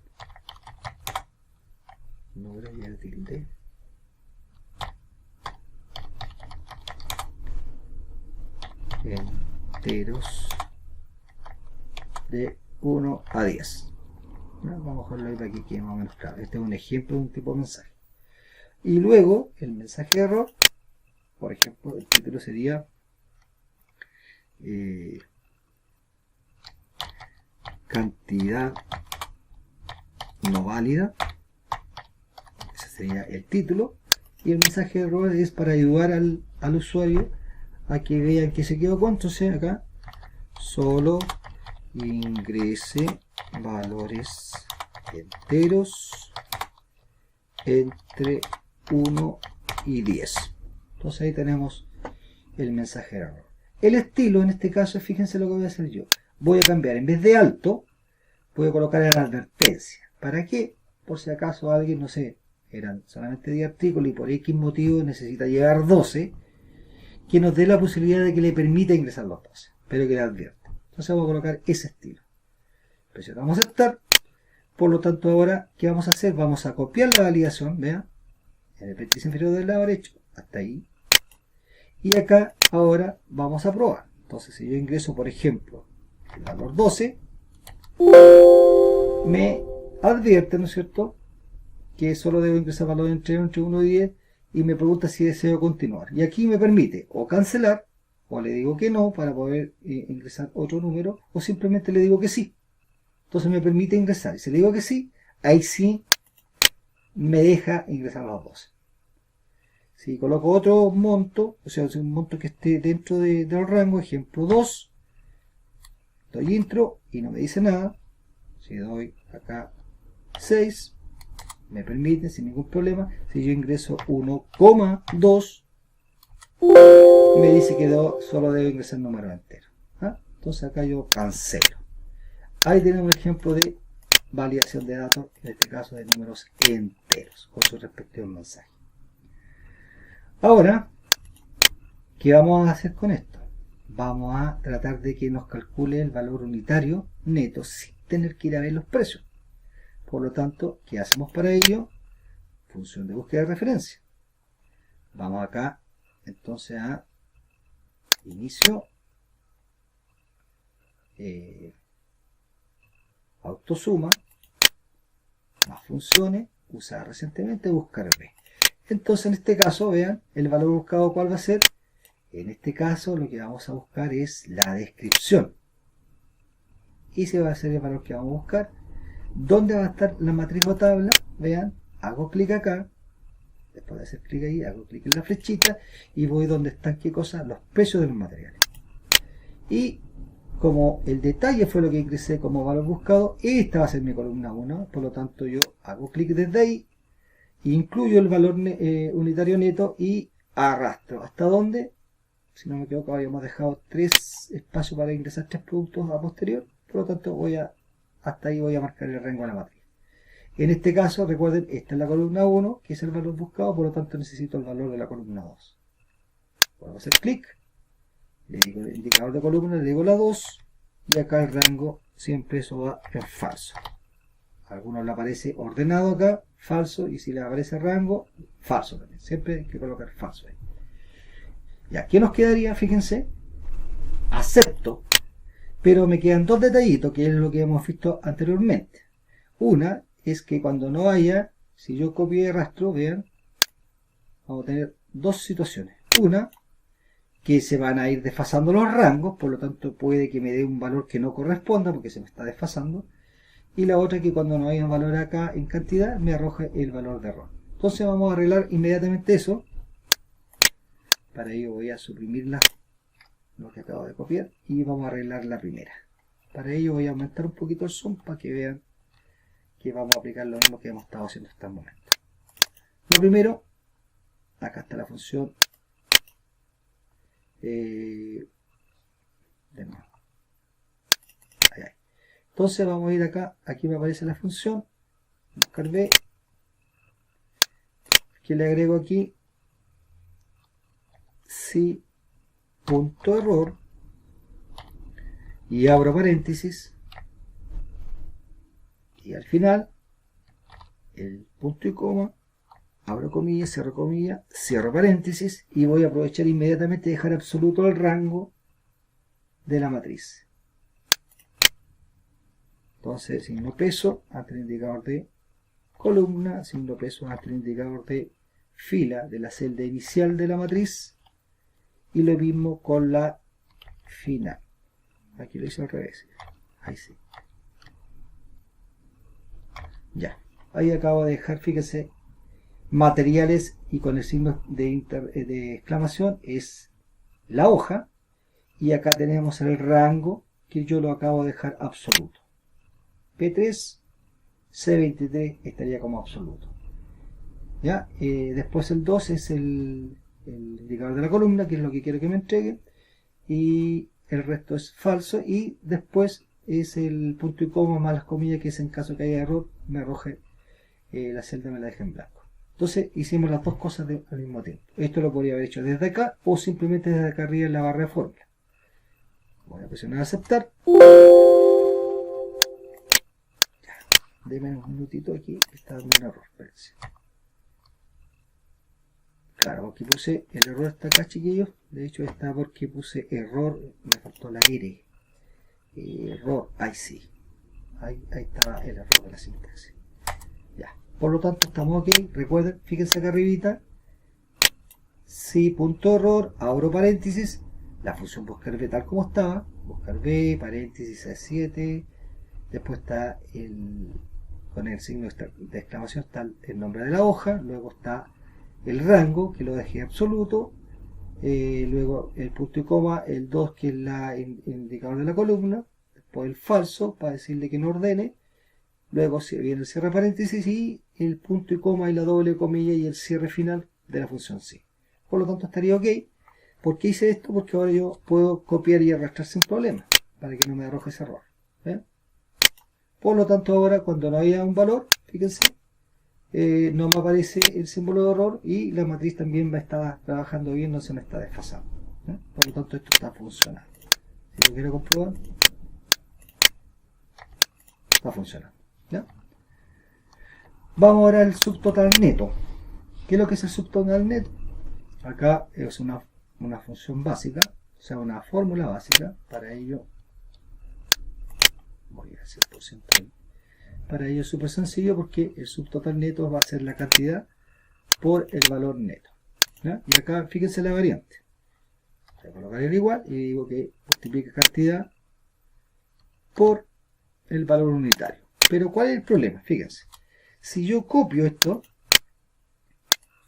números y el tilde, enteros de 1 a 10. Vamos a dejarlo ahí para que quede más o menos claro. Este es un ejemplo de un tipo de mensaje. Y luego el mensaje de error, por ejemplo, el título sería cantidad no válida. Ese sería el título. Y el mensaje de error es para ayudar al usuario a que vean que se equivocó. Entonces acá solo ingrese valores enteros entre 1 y 10. Entonces ahí tenemos el mensaje de error. El estilo en este caso, fíjense lo que voy a hacer yo. Voy a cambiar, en vez de alto, voy a colocar en advertencia. ¿Para qué? Por si acaso alguien, no sé, eran solamente 10 artículos y por X motivo necesita llegar a 12, que nos dé la posibilidad de que le permita ingresar los 12, pero que le advierta. Entonces vamos a colocar ese estilo. Presionamos aceptar. Por lo tanto ahora, ¿qué vamos a hacer? Vamos a copiar la validación, vean, en el vértice inferior del lado derecho, hasta ahí. Y acá ahora vamos a probar. Entonces si yo ingreso, por ejemplo, el valor 12, me advierte, ¿no es cierto?, que solo debo ingresar valor entre 1 y 10 y me pregunta si deseo continuar. Y aquí me permite o cancelar, o le digo que no para poder ingresar otro número, o simplemente le digo que sí. Entonces me permite ingresar. Y si le digo que sí, ahí sí me deja ingresar los 12. Si coloco otro monto, o sea, un monto que esté dentro del rango, ejemplo 2, doy intro y no me dice nada. Si doy acá 6, me permite sin ningún problema. Si yo ingreso 1,2, me dice que solo debo ingresar número entero. Entonces acá yo cancelo. Ahí tenemos un ejemplo de validación de datos, en este caso de números enteros, con su respectivo mensaje. Ahora, ¿qué vamos a hacer con esto? Vamos a tratar de que nos calcule el valor unitario neto sin tener que ir a ver los precios. Por lo tanto, ¿qué hacemos para ello? Función de búsqueda de referencia. Vamos acá, entonces, a inicio, autosuma, más funciones, usada recientemente, buscar B. Entonces en este caso, vean, el valor buscado, ¿cuál va a ser? En este caso lo que vamos a buscar es la descripción. Y ese va a ser el valor que vamos a buscar. ¿Dónde va a estar la matriz o tabla? Vean, hago clic acá, después de hacer clic ahí, hago clic en la flechita y voy donde están, ¿qué cosa? Los precios de los materiales. Y como el detalle fue lo que ingresé como valor buscado, esta va a ser mi columna 1, por lo tanto yo hago clic desde ahí, incluyo el valor unitario neto y arrastro. ¿Hasta dónde? Si no me equivoco, habíamos dejado 3 espacios para ingresar 3 productos a posterior, por lo tanto hasta ahí voy a marcar el rango de la matriz. En este caso, recuerden, esta es la columna 1, que es el valor buscado, por lo tanto necesito el valor de la columna 2. Puedo hacer clic, le digo el indicador de columna, le digo la 2, y acá el rango, siempre eso va en falso. A algunos le aparece ordenado acá, falso, y si le aparece rango, falso también. Siempre hay que colocar falso ahí. Y aquí nos quedaría, fíjense, acepto, pero me quedan dos detallitos, que es lo que hemos visto anteriormente. Una es que cuando no haya, si yo copio y arrastro, vean, vamos a tener dos situaciones. Una, que se van a ir desfasando los rangos, por lo tanto puede que me dé un valor que no corresponda porque se me está desfasando. y la otra que cuando no hay un valor acá en cantidad me arroja el valor de error. Entonces vamos a arreglar inmediatamente eso. Para ello voy a suprimir lo que acabo de copiar y vamos a arreglar la primera. Para ello voy a aumentar un poquito el zoom para que vean que vamos a aplicar lo mismo que hemos estado haciendo hasta el momento. Lo primero, acá está la función de nuevo. Ahí. Entonces vamos a ir acá, aquí me aparece la función, buscar B, que le agrego aquí si punto error y abro paréntesis y al final el punto y coma, abro comillas, cierro paréntesis y voy a aprovechar inmediatamente dejar absoluto el rango de la matriz. Entonces signo peso ante el indicador de columna, signo peso ante el indicador de fila de la celda inicial de la matriz y lo mismo con la final. Aquí lo hice al revés. Ahí sí. Ya. Ahí acabo de dejar, fíjense, materiales y con el signo de exclamación es la hoja. Y acá tenemos el rango que yo lo acabo de dejar absoluto. P3, C23 estaría como absoluto. ¿Ya? Después el 2 es el indicador de la columna, que es lo que quiero que me entregue. Y el resto es falso. Y después es el punto y coma más las comillas, que es en caso que haya error, me arroje la celda, me la deje en blanco. Entonces hicimos las dos cosas al mismo tiempo. Esto lo podría haber hecho desde acá o simplemente desde acá arriba en la barra de fórmula. Voy a presionar aceptar. Ya. Deme un minutito aquí, que está dando un error. Espérense. Claro, aquí puse el error, está acá, chiquillos. De hecho está porque puse error, me faltó la R. Error, ahí sí. Ahí estaba el error de la sintaxis. Ya. Por lo tanto estamos ok. Recuerden, fíjense acá arribita. Si punto error, abro paréntesis. La función buscar B tal como estaba, buscar B, paréntesis A7, después está con el signo de exclamación está el nombre de la hoja, luego está el rango, que lo dejé absoluto, luego el punto y coma, el 2 que es el indicador de la columna, después el falso para decirle que no ordene, luego viene el cierre paréntesis y el punto y coma y la doble comilla y el cierre final de la función sí. Por lo tanto estaría ok. ¿Por qué hice esto? Porque ahora yo puedo copiar y arrastrar sin problema, para que no me arroje ese error. ¿Ven? Por lo tanto ahora cuando no haya un valor, fíjense, no me aparece el símbolo de error y la matriz también va a estar trabajando bien, no se me está desfasando. Por lo tanto esto está funcionando. Si lo quiero comprobar, está funcionando. ¿Ya? Vamos ahora al subtotal neto. ¿Qué es lo que es el subtotal neto? Acá es una función básica, o sea, una fórmula básica. Para ello, voy a hacer %. Para ello es súper sencillo porque el subtotal neto va a ser la cantidad por el valor neto. ¿Ya? Y acá fíjense la variante. Voy a colocar el igual y digo que multiplica cantidad por el valor unitario. Pero ¿cuál es el problema? Fíjense. Si yo copio esto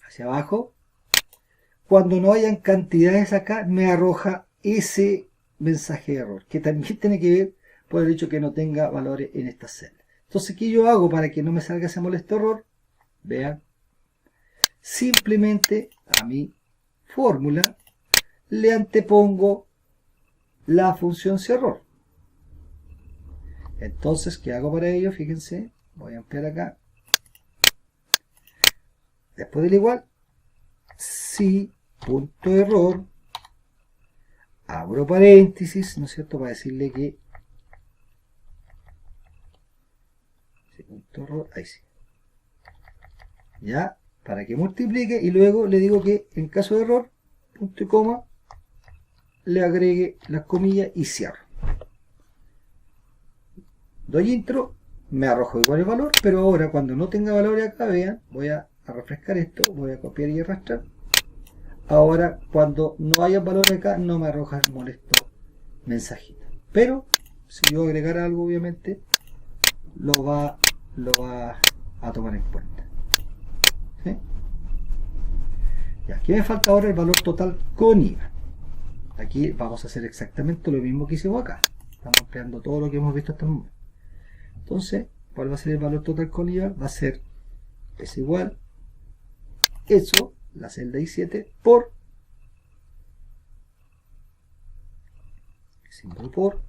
hacia abajo, cuando no hayan cantidades acá, me arroja ese mensaje de error, que también tiene que ver por el hecho que no tenga valores en esta celda. Entonces, ¿qué yo hago para que no me salga ese molesto error? Vean, simplemente a mi fórmula le antepongo la función error. Entonces, ¿qué hago para ello? Fíjense, voy a ampliar acá. Después del igual, si punto error, abro paréntesis, ¿no es cierto? Para decirle que punto error, ahí sí. Ya, para que multiplique y luego le digo que en caso de error, punto y coma, le agregue las comillas y cierro. Doy intro, me arrojo igual el valor, pero ahora cuando no tenga valor acá, vean, voy a refrescar esto, voy a copiar y arrastrar. Ahora cuando no haya valor acá, no me arroja el molesto mensajito. Pero si yo agregara algo, obviamente, lo va a tomar en cuenta. ¿Sí? Ya, aquí me falta ahora el valor total con IVA. Aquí vamos a hacer exactamente lo mismo que hicimos acá. Estamos empleando todo lo que hemos visto hasta el momento. Entonces, ¿cuál va a ser el valor total con IVA? Va a ser, es igual, eso, la celda I7, por, símbolo por,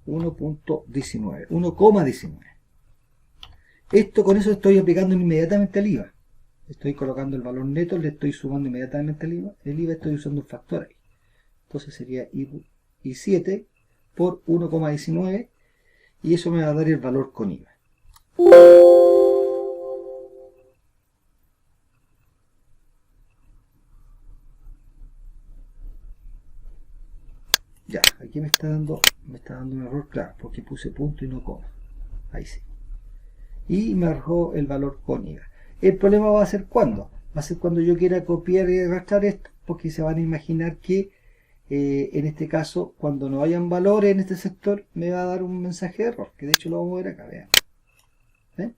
1.19, 1,19. Esto, con eso estoy aplicando inmediatamente el IVA. Estoy colocando el valor neto, le estoy sumando inmediatamente el IVA. El IVA estoy usando un factor ahí. Entonces sería I7 por 1,19 y eso me va a dar el valor con IVA. Ya, aquí me está dando un error, claro, porque puse punto y no coma. Ahí sí. Y me arrojó el valor con IVA. El problema va a ser cuando. Va a ser cuando yo quiera copiar y arrastrar esto, porque se van a imaginar que en este caso, cuando no hayan valores en este sector, me va a dar un mensaje de error, que de hecho lo vamos a ver acá, vean. ¿Ven?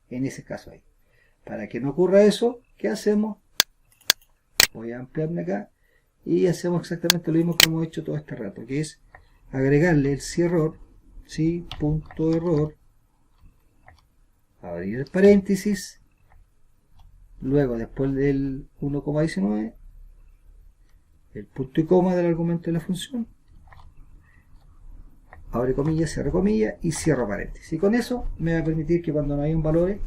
En ese caso ahí. Para que no ocurra eso, ¿qué hacemos? Voy a ampliarme acá y hacemos exactamente lo mismo que hemos hecho todo este rato, que es agregarle el cierror, ¿sí? Punto error, abrir el paréntesis, luego después del 1,19, el punto y coma del argumento de la función, abre comillas, cierra comillas y cierro paréntesis. Y con eso me va a permitir que cuando no haya un valor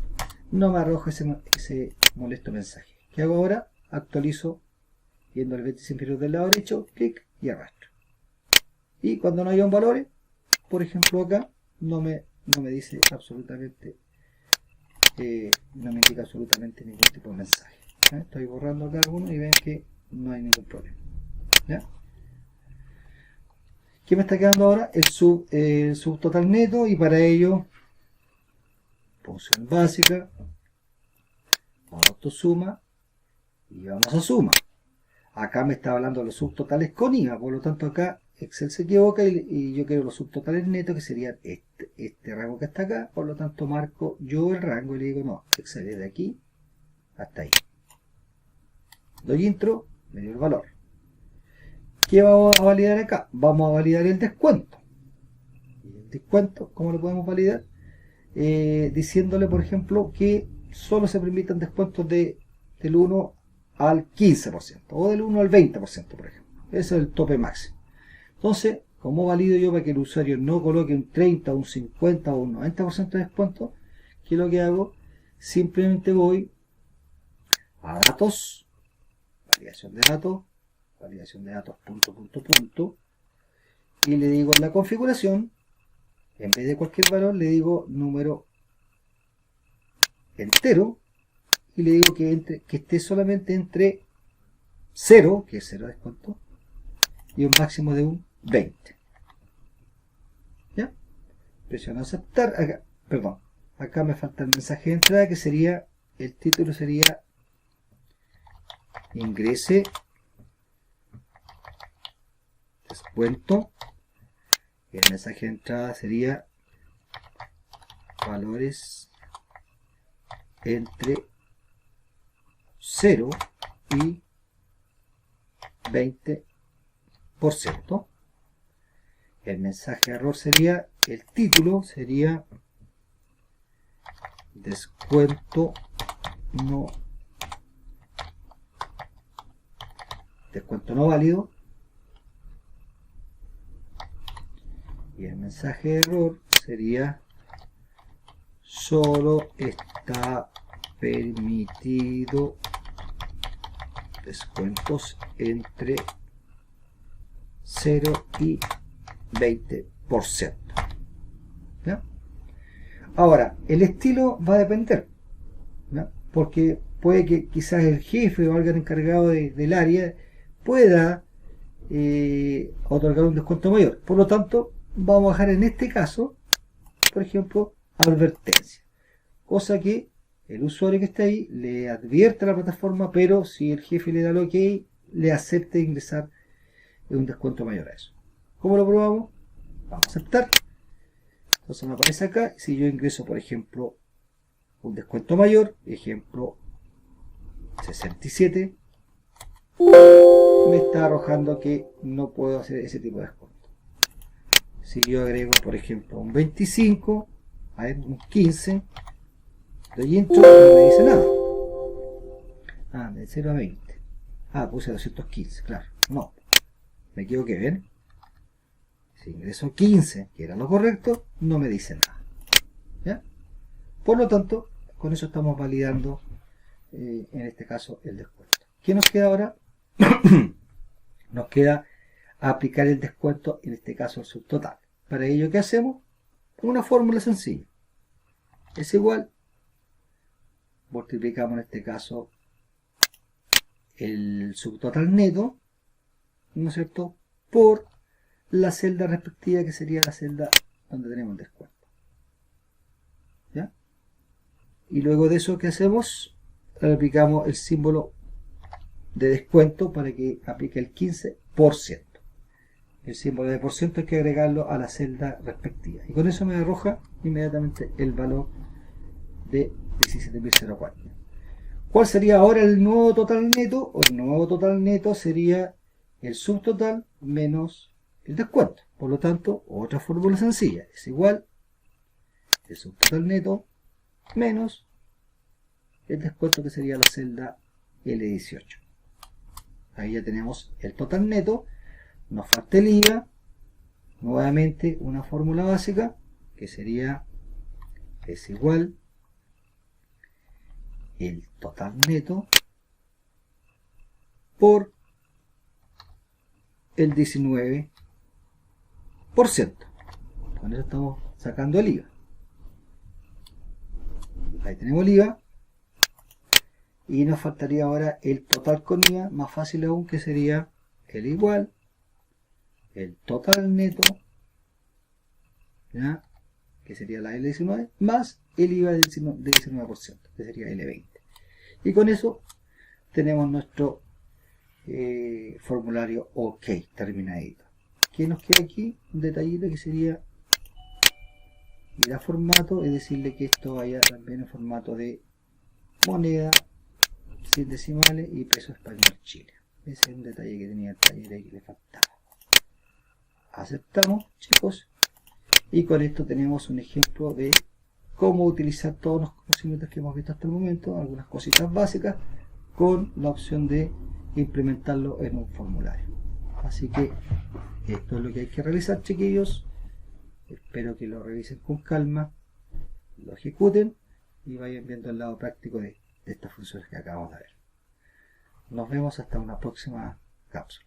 no me arroje ese molesto mensaje. ¿Qué hago ahora? Actualizo yendo al vértice inferior del lado derecho, clic y arrastro. Y cuando no haya un valor, por ejemplo acá, no me dice absolutamente, no me indica absolutamente ningún tipo de mensaje. ¿Ya? Estoy borrando acá algunos y ven que no hay ningún problema. ¿Ya? ¿Qué me está quedando ahora? El subtotal neto, y para ello, función básica, autosuma y vamos a suma. Acá me está hablando de los subtotales con IVA, por lo tanto acá Excel se equivoca y yo quiero los subtotales netos, que serían este rango que está acá. Por lo tanto marco yo el rango y le digo no, Excel es de aquí hasta ahí. Doy intro, me dio el valor. ¿Qué vamos a validar acá? Vamos a validar el descuento. ¿Y el descuento cómo lo podemos validar? Diciéndole, por ejemplo, que solo se permitan descuentos del 1 al 15% o del 1 al 20%, por ejemplo. Ese es el tope máximo. Entonces, ¿cómo valido yo para que el usuario no coloque un 30, un 50 o un 90% de descuento? ¿Qué es lo que hago? Simplemente voy a datos, validación de datos, punto, y le digo en la configuración, en vez de cualquier valor, le digo número entero, y le digo que esté solamente entre 0, que es 0 descuento, y un máximo de un 20. ¿Ya? Presiono aceptar. Acá, perdón, acá me falta el mensaje de entrada, que sería, el título sería ingrese descuento, y el mensaje de entrada sería valores entre 0 y 20%. El mensaje de error sería, el título sería descuento no válido, y el mensaje de error sería solo está permitido descuentos entre 0 y 20%. ¿Ya? Ahora, el estilo va a depender, ¿ya? Porque puede que quizás el jefe o alguien encargado del área pueda otorgar un descuento mayor. Por lo tanto, vamos a dejar en este caso, por ejemplo, advertencia. Cosa que el usuario que está ahí le advierte a la plataforma, pero si el jefe le da el OK, le acepte ingresar un descuento mayor a eso. ¿Cómo lo probamos? Vamos a aceptar. Entonces me aparece acá, si yo ingreso, por ejemplo, un descuento mayor, ejemplo 67, me está arrojando que no puedo hacer ese tipo de descuento. Si yo agrego, por ejemplo, un 25, a ver, un 15, doy intro, no me dice nada. Ah, de 0 a 20. Ah, puse 215, claro. No, me equivoqué, ¿ven? Si ingreso 15, que era lo correcto, no me dice nada. ¿Ya? Por lo tanto, con eso estamos validando, en este caso, el descuento. ¿Qué nos queda ahora? Nos queda aplicar el descuento, en este caso el subtotal. Para ello, ¿qué hacemos? Una fórmula sencilla. Es igual, multiplicamos en este caso el subtotal neto, ¿no es cierto?, por la celda respectiva, que sería la celda donde tenemos el descuento. ¿Ya? Y luego de eso, ¿qué hacemos? Aplicamos el símbolo de descuento para que aplique el 15%. El símbolo de por ciento hay que agregarlo a la celda respectiva. Y con eso me arroja inmediatamente el valor de 17.004. ¿Cuál sería ahora el nuevo total neto? O el nuevo total neto sería el subtotal menos el descuento. Por lo tanto, otra fórmula sencilla. Es igual el subtotal neto menos el descuento, que sería la celda L18. Ahí ya tenemos el total neto. Nos falta el IVA. Nuevamente una fórmula básica, que sería, es igual el total neto por el 19%. Con eso estamos sacando el IVA. Ahí tenemos el IVA. Y nos faltaría ahora el total con IVA, más fácil aún, que sería el igual, el total neto, ¿ya?, que sería la L19, más el IVA del 19%, que sería L20. Y con eso tenemos nuestro formulario OK, terminadito. ¿Qué nos queda aquí? Un detallito que sería ir a formato y decirle que esto vaya también en formato de moneda, sin decimales y peso español Chile. Ese es un detalle que tenía el taller ahí que le faltaba. Aceptamos, chicos, y con esto tenemos un ejemplo de cómo utilizar todos los conocimientos que hemos visto hasta el momento, algunas cositas básicas, con la opción de implementarlo en un formulario. Así que esto es lo que hay que realizar, chiquillos. Espero que lo revisen con calma, lo ejecuten y vayan viendo el lado práctico de estas funciones que acabamos de ver. Nos vemos hasta una próxima cápsula.